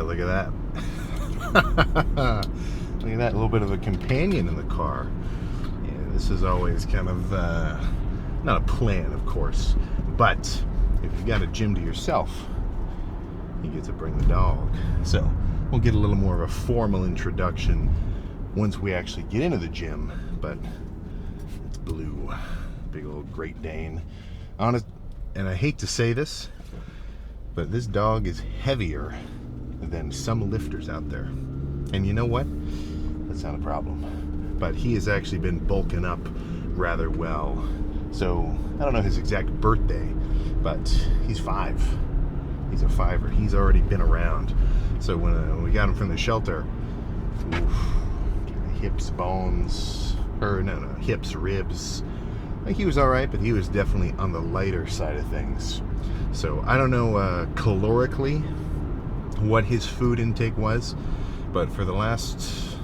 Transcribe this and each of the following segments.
look at that. Look at that, a little bit of a companion in the car. Yeah, this is always kind of, not a plan, of course, but if you've got a gym to yourself, you get to bring the dog. So we'll get a little more of a formal introduction once we actually get into the gym, but it's Blue, big old Great Dane. Honest, and I hate to say this, but this dog is heavier than some lifters out there. And you know what? That's not a problem. But he has actually been bulking up rather well. So, I don't know his exact birthday, but he's 5. He's a 5er. He's already been around. So when we got him from the shelter, hips, bones, or no, hips, ribs. Like he was all right, but he was definitely on the lighter side of things. So I don't know calorically what his food intake was, but for the last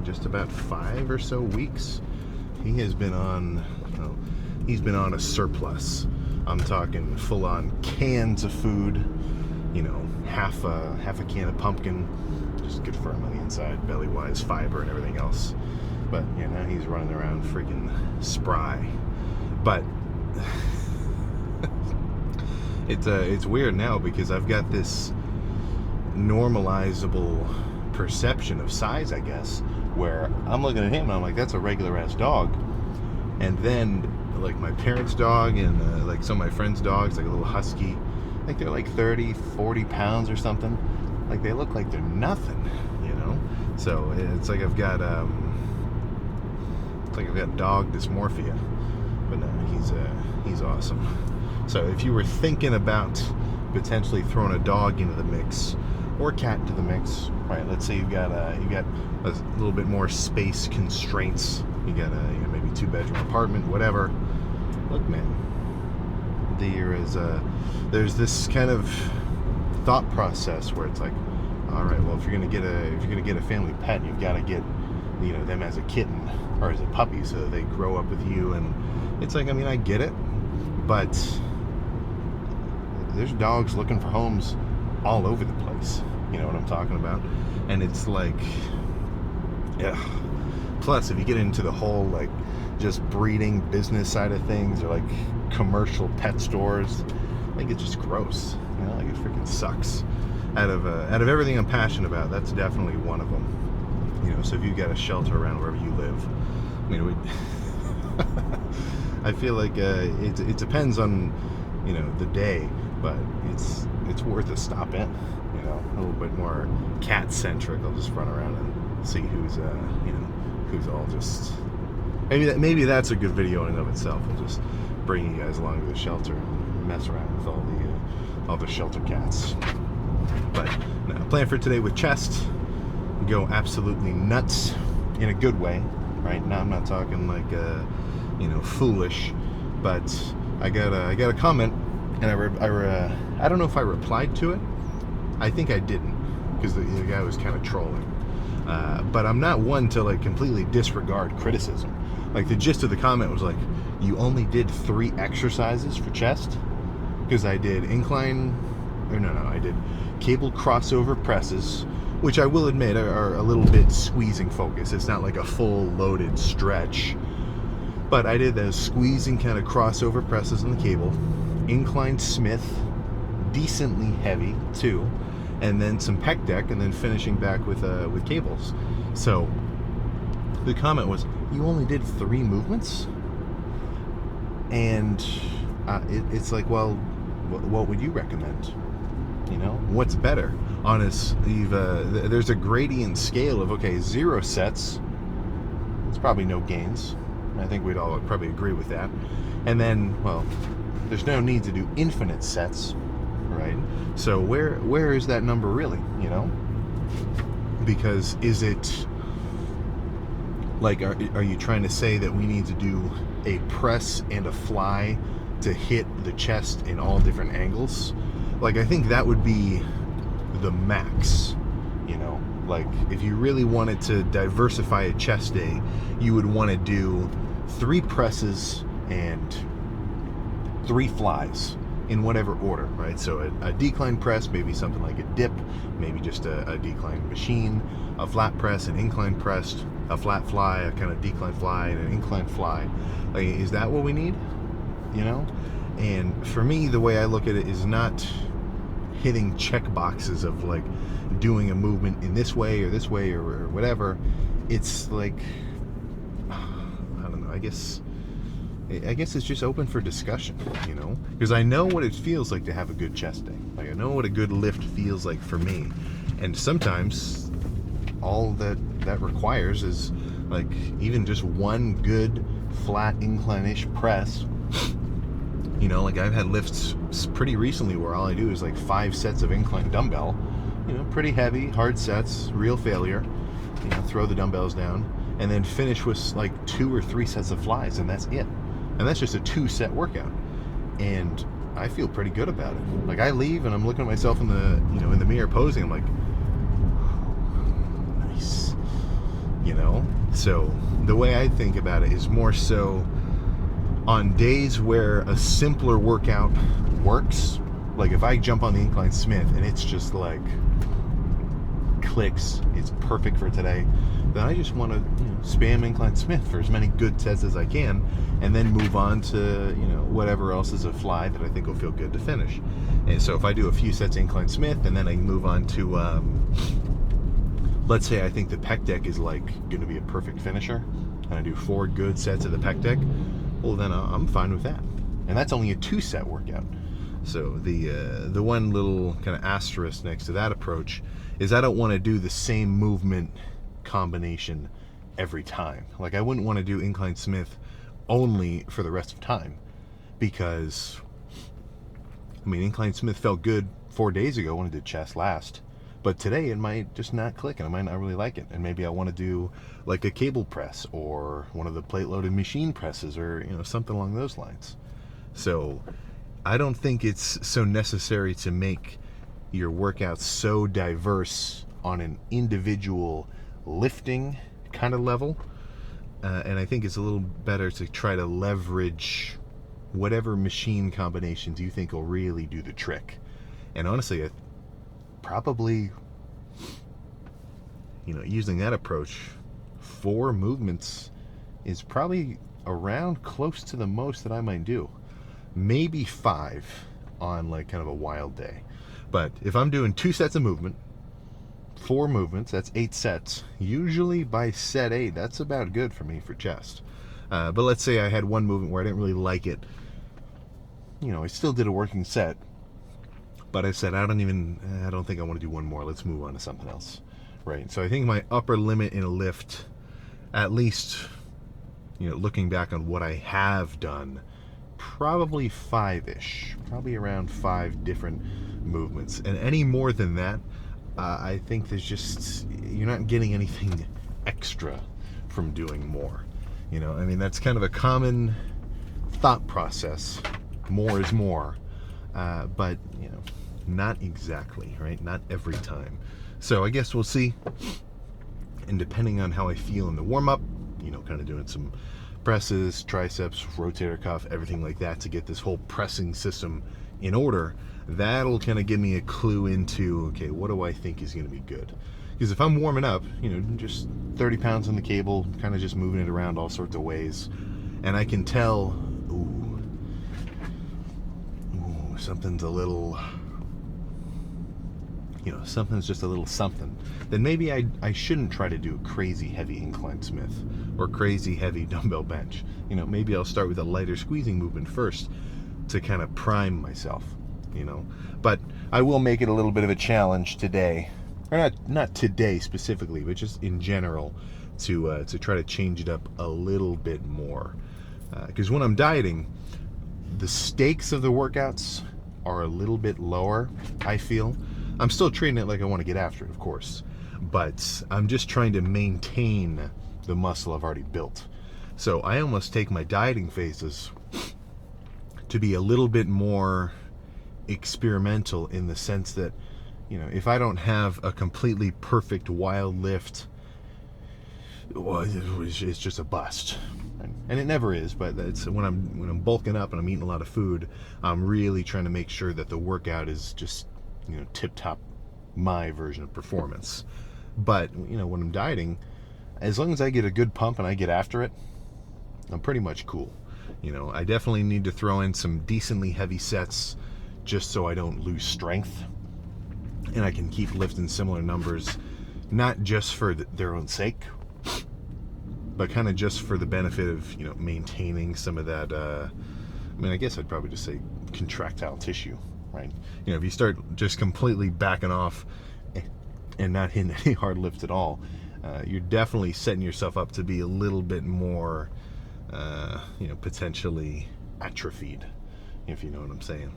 just about 5 or so weeks, he has been on. He's been on a surplus. I'm talking full-on cans of food. You know, half a can of pumpkin, just good for him on the inside, belly-wise, fiber and everything else. But yeah, now he's running around freaking spry. But it's weird now because I've got this normalizable perception of size, I guess, where I'm looking at him and I'm like, that's a regular ass dog. And then like my parents' dog and like some of my friends' dogs, like a little husky, like they're like 30, 40 pounds or something. Like they look like they're nothing, you know? So it's like I've got dog dysmorphia. But no, he's awesome. So if you were thinking about potentially throwing a dog into the mix or cat into the mix, right? Let's say you got a little bit more space constraints. You got a maybe 2-bedroom apartment, whatever. Look, man, there's this kind of thought process where it's like, all right, well, if you're gonna get a family pet, you've got to get them as a kitten or as a puppy so that they grow up with you. And it's like, I mean, I get it, but there's dogs looking for homes all over the place. You know what I'm talking about? And it's like, yeah. Plus, if you get into the whole like just breeding business side of things, or like commercial pet stores, I think it's just gross. You know, like it freaking sucks. Out of everything I'm passionate about, that's definitely one of them. You know, so if you've got a shelter around wherever you live, I mean, I feel like it depends on the day, but it's worth a stop in. You know, a little bit more cat centric. I'll just run around and see who's who's all just maybe that's a good video in and of itself. I'll just bring you guys along to the shelter and mess around with all the shelter cats. But no, plan for today with chest, go absolutely nuts in a good way, right? Now I'm not talking like foolish, but I got a comment, and I don't know if I replied to it. I think I didn't, because the guy was kind of trolling. But I'm not one to like completely disregard criticism. Like the gist of the comment was like, you only did 3 exercises for chest? Because I did incline, I did cable crossover presses, which I will admit are a little bit squeezing focus. It's not like a full loaded stretch. But I did those squeezing kind of crossover presses on the cable, incline Smith, decently heavy too, and then some pec deck, and then finishing back with cables. So the comment was, you only did 3 movements? And it's like, well, what would you recommend? You know, what's better? Honestly, there's a gradient scale of, okay, 0 sets, it's probably no gains. I think we'd all probably agree with that. And then, well, there's no need to do infinite sets, right? So where is that number really, you know? Because is it like, are you trying to say that we need to do a press and a fly to hit the chest in all different angles? Like, I think that would be the max, you know? Like, if you really wanted to diversify a chest day, you would want to do 3 presses and 3 flies in whatever order, right? So a decline press, maybe something like a dip, maybe just a decline machine, a flat press, an incline press, a flat fly, a kind of decline fly, and an incline fly. Like, is that what we need? You know? And for me, the way I look at it is not hitting check boxes of like doing a movement in this way or whatever. It's like, I don't know, I guess it's just open for discussion, you know? Because I know what it feels like to have a good chest day. Like, I know what a good lift feels like for me. And sometimes all that requires is like even just one good flat incline-ish press. You know, like I've had lifts pretty recently where all I do is like 5 sets of incline dumbbell, you know, pretty heavy, hard sets, real failure, you know, throw the dumbbells down, and then finish with like 2 or 3 sets of flies, and that's it. And that's just a 2-set workout. And I feel pretty good about it. Like, I leave and I'm looking at myself in the mirror posing, I'm like, nice. You know? So the way I think about it is more so on days where a simpler workout works. Like if I jump on the Incline Smith and it's just like clicks, it's perfect for today, then I just want to spam Incline Smith for as many good sets as I can, and then move on to whatever else is a fly that I think will feel good to finish. And so if I do a few sets of Incline Smith and then I move on to let's say I think the pec deck is like going to be a perfect finisher, and I do 4 good sets of the pec deck, well then I'm fine with that. And that's only a 2-set workout. So the one little kind of asterisk next to that approach is I don't want to do the same movement combination every time. Like, I wouldn't want to do Incline Smith only for the rest of time, because I mean, Incline Smith felt good 4 days ago when I did chest last, but today it might just not click and I might not really like it, and maybe I want to do like a cable press or one of the plate loaded machine presses, or something along those lines. So I don't think it's so necessary to make your workouts so diverse on an individual lifting kind of level, and I think it's a little better to try to leverage whatever machine combinations you think will really do the trick. And honestly, probably using that approach, 4 movements is probably around close to the most that I might do. Maybe 5 on like kind of a wild day. But if I'm doing 2 sets of movement, 4 movements, that's 8 sets. Usually by set 8, that's about good for me for chest. But let's say I had one movement where I didn't really like it. I still did a working set, but I said, I don't think I want to do one more. Let's move on to something else. Right? So I think my upper limit in a lift, at least, looking back on what I have done, probably 5-ish, probably around 5 different movements. And any more than that, I think you're not getting anything extra from doing more. I mean, that's kind of a common thought process. More is more, but not exactly, right? Not every time. So I guess we'll see. And depending on how I feel in the warm-up, kind of doing some presses, triceps, rotator cuff, everything like that to get this whole pressing system in order, that'll kind of give me a clue into, okay, what do I think is going to be good? Because if I'm warming up, just 30 pounds on the cable, kind of just moving it around all sorts of ways, and I can tell, something's a little, something's just a little something, then maybe I shouldn't try to do crazy heavy Incline Smith or crazy heavy dumbbell bench. Maybe I'll start with a lighter squeezing movement first to kind of prime myself, But I will make it a little bit of a challenge today, or not today specifically, but just in general, to try to change it up a little bit more. Because when I'm dieting, the stakes of the workouts are a little bit lower, I feel. I'm still treating it like I want to get after it, of course, but I'm just trying to maintain the muscle I've already built. So I almost take my dieting phases to be a little bit more experimental, in the sense that, if I don't have a completely perfect wild lift well, it's just a bust. And it never is, but it's when I'm bulking up and I'm eating a lot of food, I'm really trying to make sure that the workout is just, tip top, my version of performance. But when I'm dieting, as long as I get a good pump and I get after it, I'm pretty much cool. I definitely need to throw in some decently heavy sets just so I don't lose strength, and I can keep lifting similar numbers, not just for their own sake, but kind of just for the benefit of maintaining some of that. I guess I'd probably just say contractile tissue, right? If you start just completely backing off and not hitting any hard lifts at all, you're definitely setting yourself up to be a little bit more, potentially atrophied, if you know what I'm saying.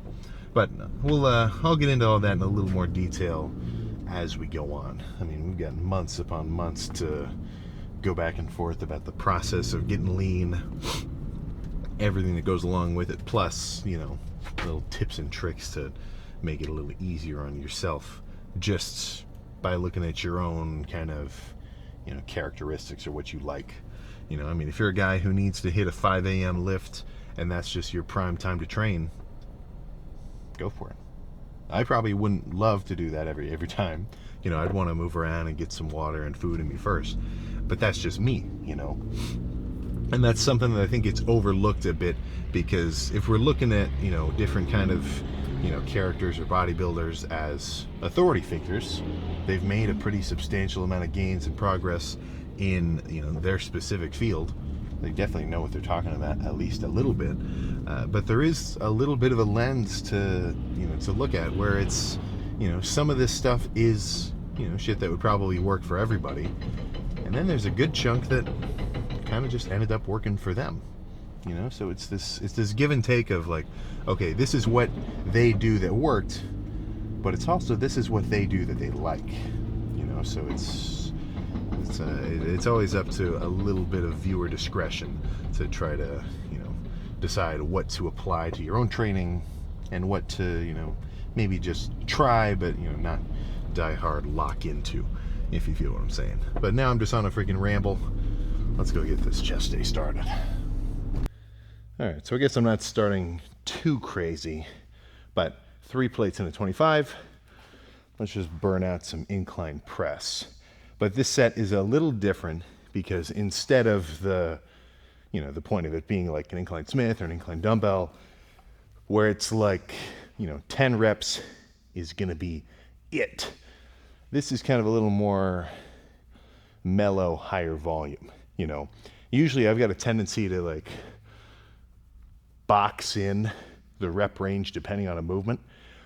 But I'll get into all that in a little more detail as we go on. We've got months upon months to go back and forth about the process of getting lean, everything that goes along with it, plus, little tips and tricks to make it a little easier on yourself, just by looking at your own kind of, characteristics or what you like. If you're a guy who needs to hit a 5 a.m. lift and that's just your prime time to train, go for it. I probably wouldn't love to do that every time. I'd want to move around and get some water and food in me first. But that's just me, And that's something that I think gets overlooked a bit, because if we're looking at, different kind of, characters or bodybuilders as authority figures, they've made a pretty substantial amount of gains and progress in, their specific field. They definitely know what they're talking about, at least a little bit. But there is a little bit of a lens to, to look at, where it's, some of this stuff is, shit that would probably work for everybody. And then there's a good chunk that kind of just ended up working for them. So it's this give and take of like, okay, this is what they do that worked, but it's also this is what they do that they like. So it's always up to a little bit of viewer discretion to try to, decide what to apply to your own training and what to, maybe just try, but, not die hard lock into, if you feel what I'm saying. But now I'm just on a freaking ramble. Let's go get this chest day started. All right, so I guess I'm not starting too crazy, but 3 plates in a 25. Let's just burn out some incline press. But this set is a little different because instead of the point of it being like an incline Smith or an incline dumbbell, where it's like, 10 reps is gonna be it. This is kind of a little more mellow, higher volume. Usually I've got a tendency to like box in the rep range depending on a movement.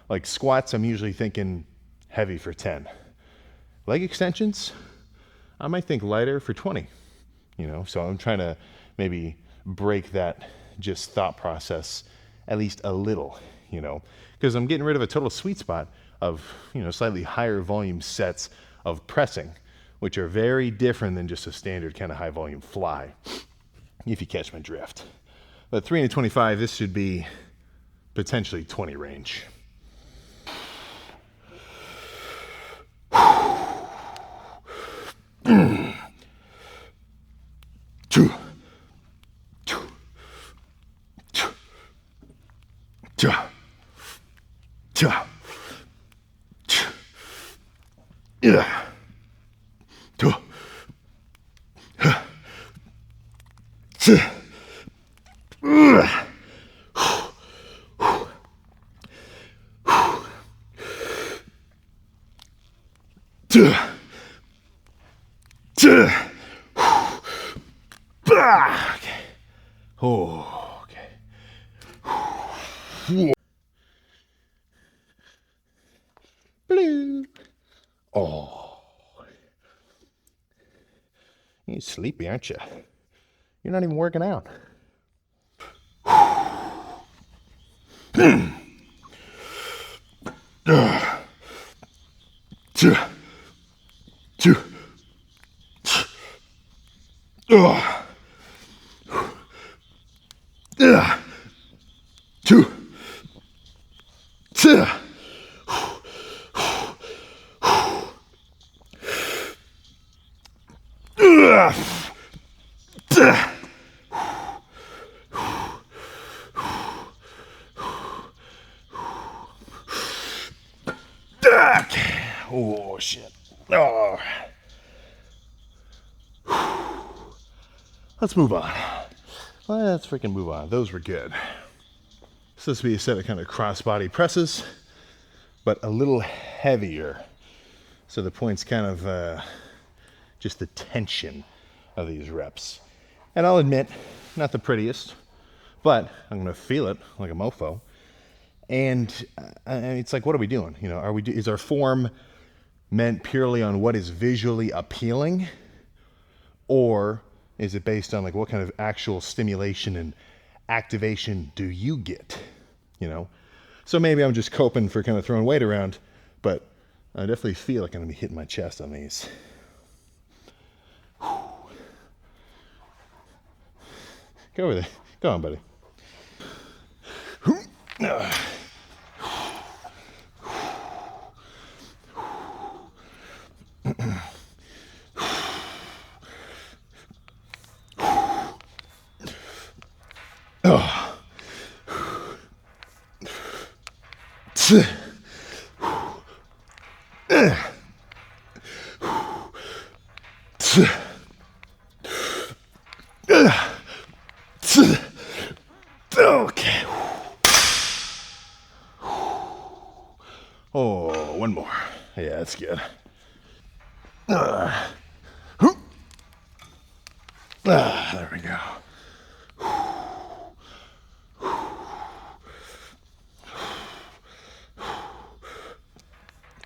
Like squats, I'm usually thinking heavy for 10. Leg extensions, I might think lighter for 20. So I'm trying to maybe break that just thought process at least a little, because I'm getting rid of a total sweet spot of, slightly higher volume sets of pressing, which are very different than just a standard kind of high volume fly, if you catch my drift. But 3 and 25, this should be potentially 20 range. Okay. Oh, okay. Blue. Oh. You're sleepy, aren't you? You're not even working out. Okay. Oh, shit. Oh. Let's move on. Let's freaking move on. Those were good. So this will be a set of kind of crossbody presses, but a little heavier. So the point's kind of just the tension of these reps. And I'll admit, not the prettiest, but I'm gonna feel it like a mofo. And it's like, what are we doing? You know, is our form meant purely on what is visually appealing, or is it based on like what kind of actual stimulation and activation do you get? You know, so maybe I'm just coping for kind of throwing weight around, but I definitely feel like I'm gonna be hitting my chest on these. Go over there. Go on, buddy. Okay. Oh, one more. Yeah, that's good. There we go.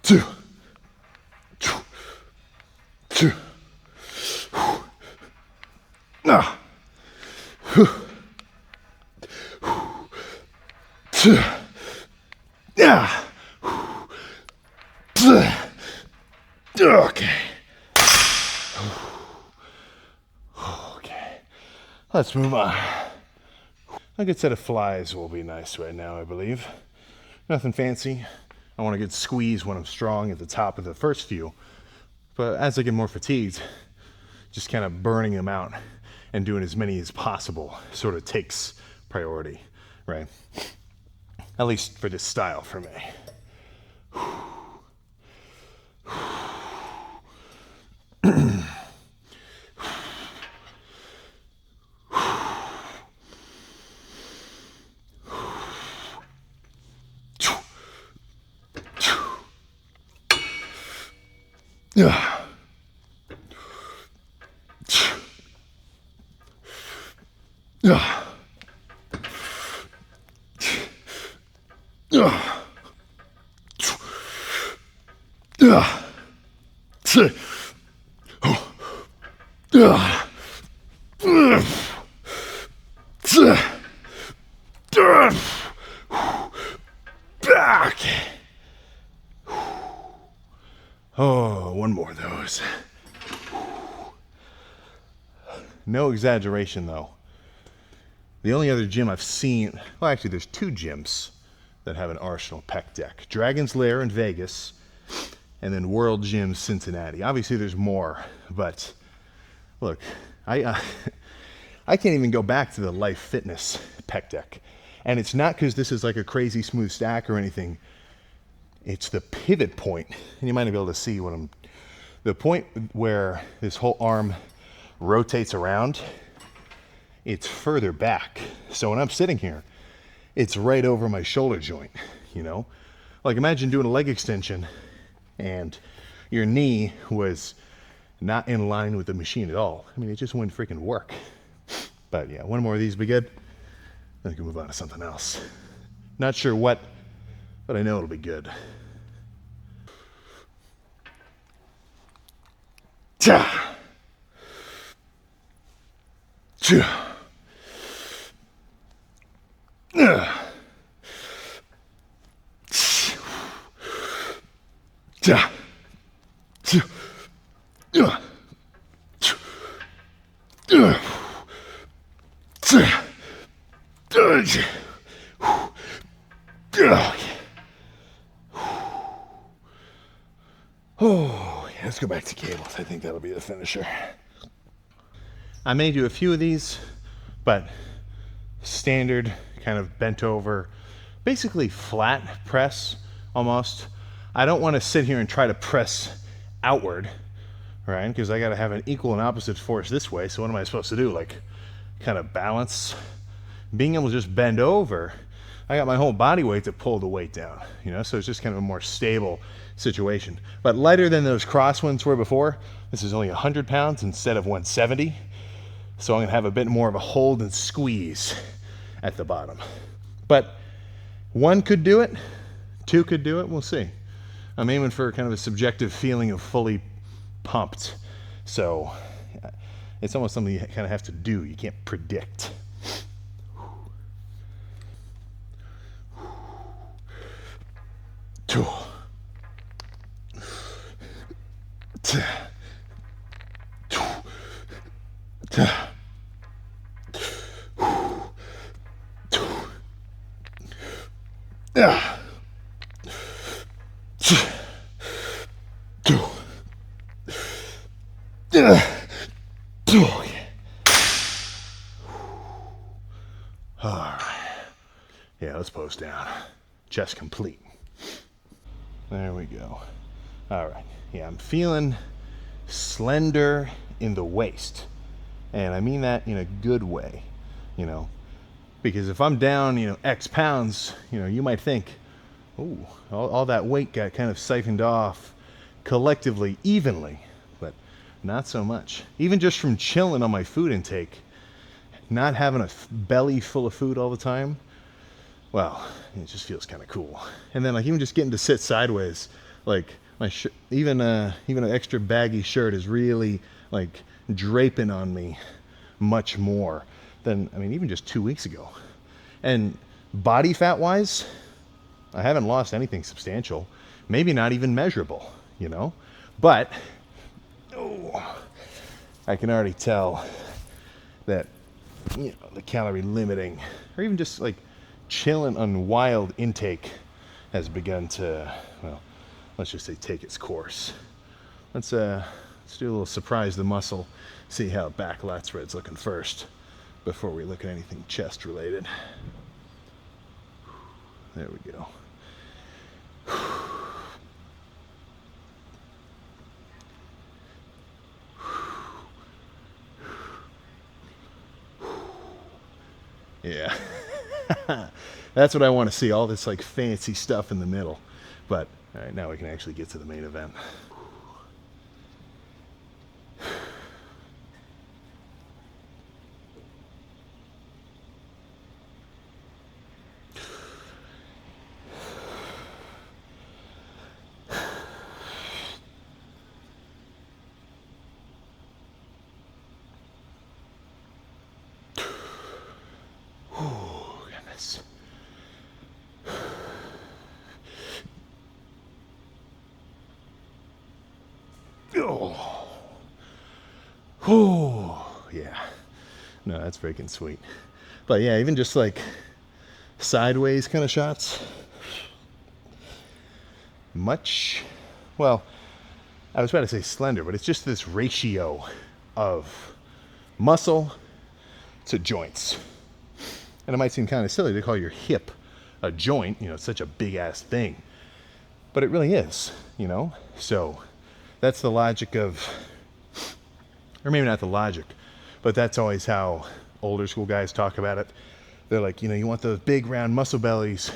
Two. Yeah. Okay. Okay. Let's move on. A good set of flies will be nice right now, I believe. Nothing fancy. I want to get squeezed when I'm strong at the top of the first few. But as I get more fatigued, just kind of burning them out and doing as many as possible sort of takes priority, right? At least for this style for me. Yeah. Yeah. Back. Oh, one more of those. No exaggeration though. The only other gym I've seen, well actually there's two gyms that have an Arsenal pec deck. Dragon's Lair in Vegas, and then World Gym Cincinnati. Obviously there's more, but look, I can't even go back to the Life Fitness pec deck. And it's not because this is like a crazy smooth stack or anything. It's the pivot point, and you might not be able to see what the point where this whole arm rotates around, it's further back. So when I'm sitting here, it's right over my shoulder joint, you know? Like imagine doing a leg extension and your knee was not in line with the machine at all. I mean, it just wouldn't freaking work. But yeah, one more of these would be good. Then I can move on to something else. Not sure what, but I know it'll be good. Cha! Cha! Oh, yeah, let's go back to cables. I think that'll be the finisher. I may do a few of these, but standard kind of bent over, basically flat press almost. I don't want to sit here and try to press outward, right? Because I got to have an equal and opposite force this way. So what am I supposed to do? Like, kind of balance? Being able to just bend over, I got my whole body weight to pull the weight down, so it's just kind of a more stable situation. But lighter than those crosswinds were before. This is only 100 pounds instead of 170. So I'm going to have a bit more of a hold and squeeze at the bottom. But 1 could do it, 2 could do it, we'll see. I'm aiming for kind of a subjective feeling of fully pumped. So it's almost something you kind of have to do. You can't predict. Yeah, let's pose down. Chest complete. There we go. All right. Yeah, I'm feeling slender in the waist. And I mean that in a good way, because if I'm down, X pounds, you might think, ooh, all that weight got kind of siphoned off collectively, evenly, but not so much. Even just from chilling on my food intake, not having a belly full of food all the time, well, it just feels kind of cool. And then even just getting to sit sideways, like my even an extra baggy shirt is really draping on me much more than even just 2 weeks ago. And body fat wise, I haven't lost anything substantial, maybe not even measurable, but I can already tell that the calorie limiting, or even just chilling on wild intake, has begun to, well, let's just say take its course. Let's do a little surprise the muscle, see how back lat spread's looking first before we look at anything chest related. There we go. Yeah. That's what I want to see, all this fancy stuff in the middle. But all right, now we can actually get to the main event. Oh, yeah. No, that's freaking sweet. But yeah, even just sideways kind of shots. Well, I was about to say slender, but it's just this ratio of muscle to joints. And it might seem kind of silly to call your hip a joint, it's such a big ass thing. But it really is, So that's the logic of, or maybe not the logic, but that's always how older school guys talk about it. They're like, you want those big round muscle bellies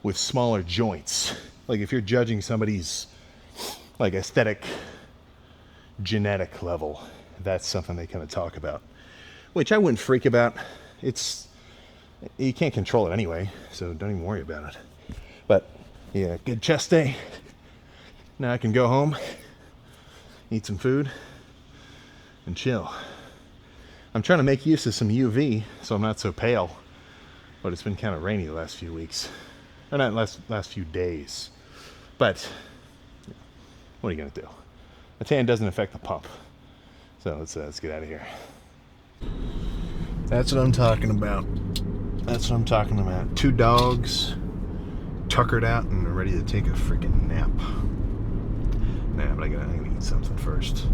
with smaller joints. Like if you're judging somebody's aesthetic, genetic level, that's something they kind of talk about, which I wouldn't freak about. You can't control it anyway, so don't even worry about it. But yeah, good chest day. Now I can go home, eat some food, and chill. I'm trying to make use of some UV so I'm not so pale, but it's been kind of rainy the last few weeks, or not last few days. But what are you gonna do? A tan doesn't affect the pump, so let's get out of here. That's what I'm talking about. That's what I'm talking about. 2 dogs, tuckered out and ready to take a freaking nap. Nah, but I'm gonna eat something first.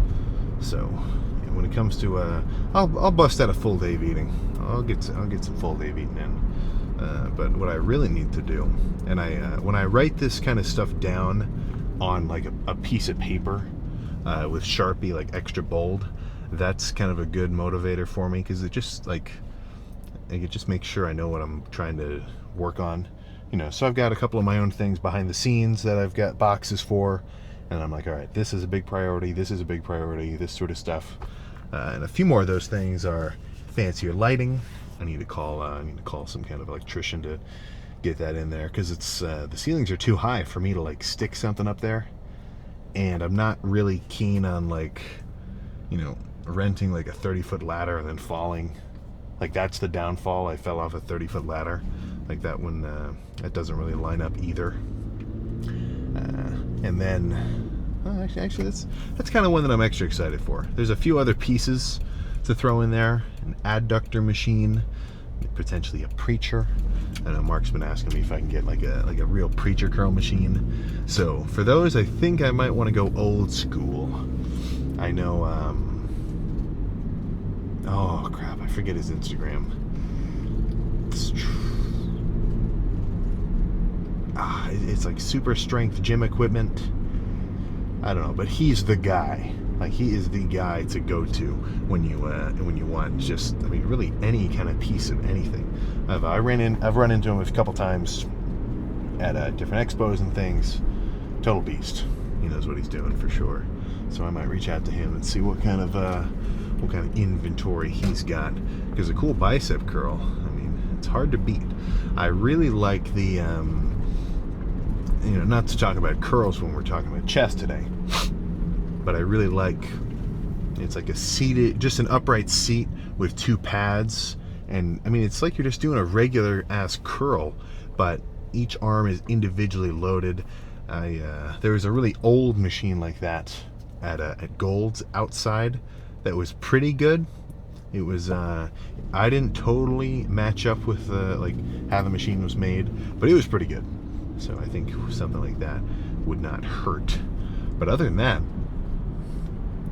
So when it comes to I'll bust out a full day of eating. I'll get some full day of eating in. But what I really need to do, and when I write this kind of stuff down, on like a piece of paper with Sharpie, like extra bold. That's kind of a good motivator for me, because it just like it just makes sure I know what I'm trying to work on. You know, so I've got a couple of my own things behind the scenes that I've got boxes for, and I'm like, all right, this is a big priority, this is a big priority, this sort of stuff. And a few more of those things are fancier lighting. I need to call some kind of electrician to get that in there, because it's the ceilings are too high for me to like stick something up there, and I'm not really keen on like, you know, renting like a 30-foot ladder and then falling. Like, that's the downfall. I fell off a 30-foot ladder. Like that one, that doesn't really line up either. And then, actually, that's kind of one that I'm extra excited for. There's a few other pieces to throw in there. An adductor machine, potentially a preacher. I know Mark's been asking me if I can get like a real preacher curl machine. So for those, I think I might want to go old school. I know, oh crap, I forget his Instagram. It's like super strength gym equipment. I don't know, but he's the guy. Like, he is the guy to go to when you want just, I mean, really any kind of piece of anything. I've run into him a couple times at different expos and things. Total beast. He knows what he's doing for sure. So I might reach out to him and see what kind of inventory he's got. Because a cool bicep curl, I mean, it's hard to beat. I really like the, you know, not to talk about curls when we're talking about chest today, but I really like, it's like a seated, just an upright seat with two pads. And I mean, it's like you're just doing a regular ass curl, but each arm is individually loaded. There was a really old machine like that at Gold's outside that was pretty good. It was, I didn't totally match up with like how the machine was made, but it was pretty good. So I think something like that would not hurt. But other than that,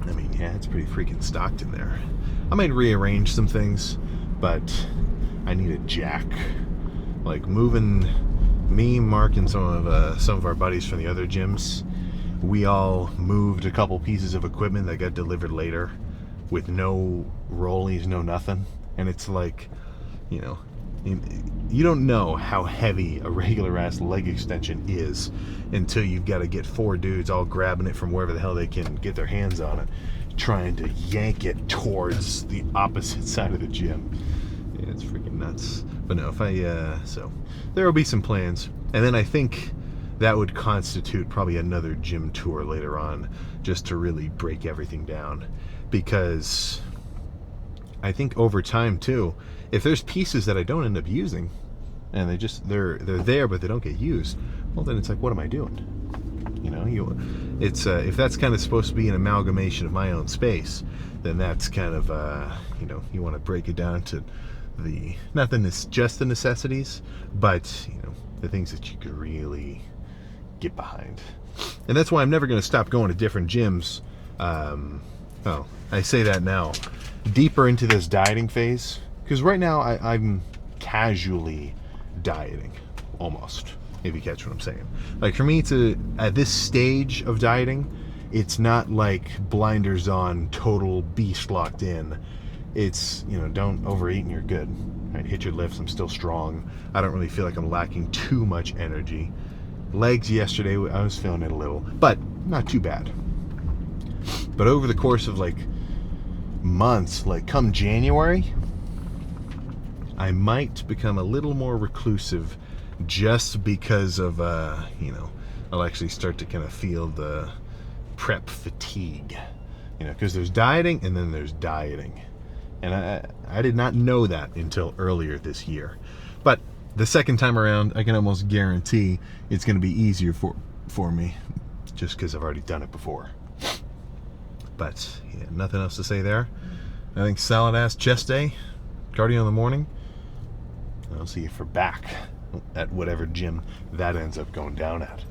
I mean, yeah, it's pretty freaking stocked in there. I might rearrange some things, but I need a jack. Like, moving me, Mark, and some of our buddies from the other gyms, we all moved a couple pieces of equipment that got delivered later with no rollies, no nothing. And it's like, you know, you don't know how heavy a regular ass leg extension is until you've got to get four dudes all grabbing it from wherever the hell they can get their hands on it, trying to yank it towards the opposite side of the gym. Yeah, it's freaking nuts. But no, so there will be some plans, and then I think that would constitute probably another gym tour later on, just to really break everything down. Because I think over time too, if there's pieces that I don't end up using, and they're there but they don't get used, well, then it's like, what am I doing? You know, it's if that's kind of supposed to be an amalgamation of my own space, then that's kind of you know, you want to break it down to just the necessities, but you know, the things that you could really get behind. And that's why I'm never going to stop going to different gyms. Oh, I say that now, deeper into this dieting phase, because right now I'm casually dieting, almost, if you catch what I'm saying. Like, for me at this stage of dieting, it's not like blinders on, total beast locked in. It's, you know, don't overeat and you're good. Right? Hit your lifts, I'm still strong. I don't really feel like I'm lacking too much energy. Legs yesterday, I was feeling it a little, but not too bad. But over the course of like months, like come January, I might become a little more reclusive, just because of, you know, I'll actually start to kind of feel the prep fatigue, you know, because there's dieting and then there's dieting. And I did not know that until earlier this year. But the second time around, I can almost guarantee it's going to be easier for me, just because I've already done it before. But yeah, nothing else to say there. I think solid ass chest day, cardio in the morning. I'll see you for back at whatever gym that ends up going down at.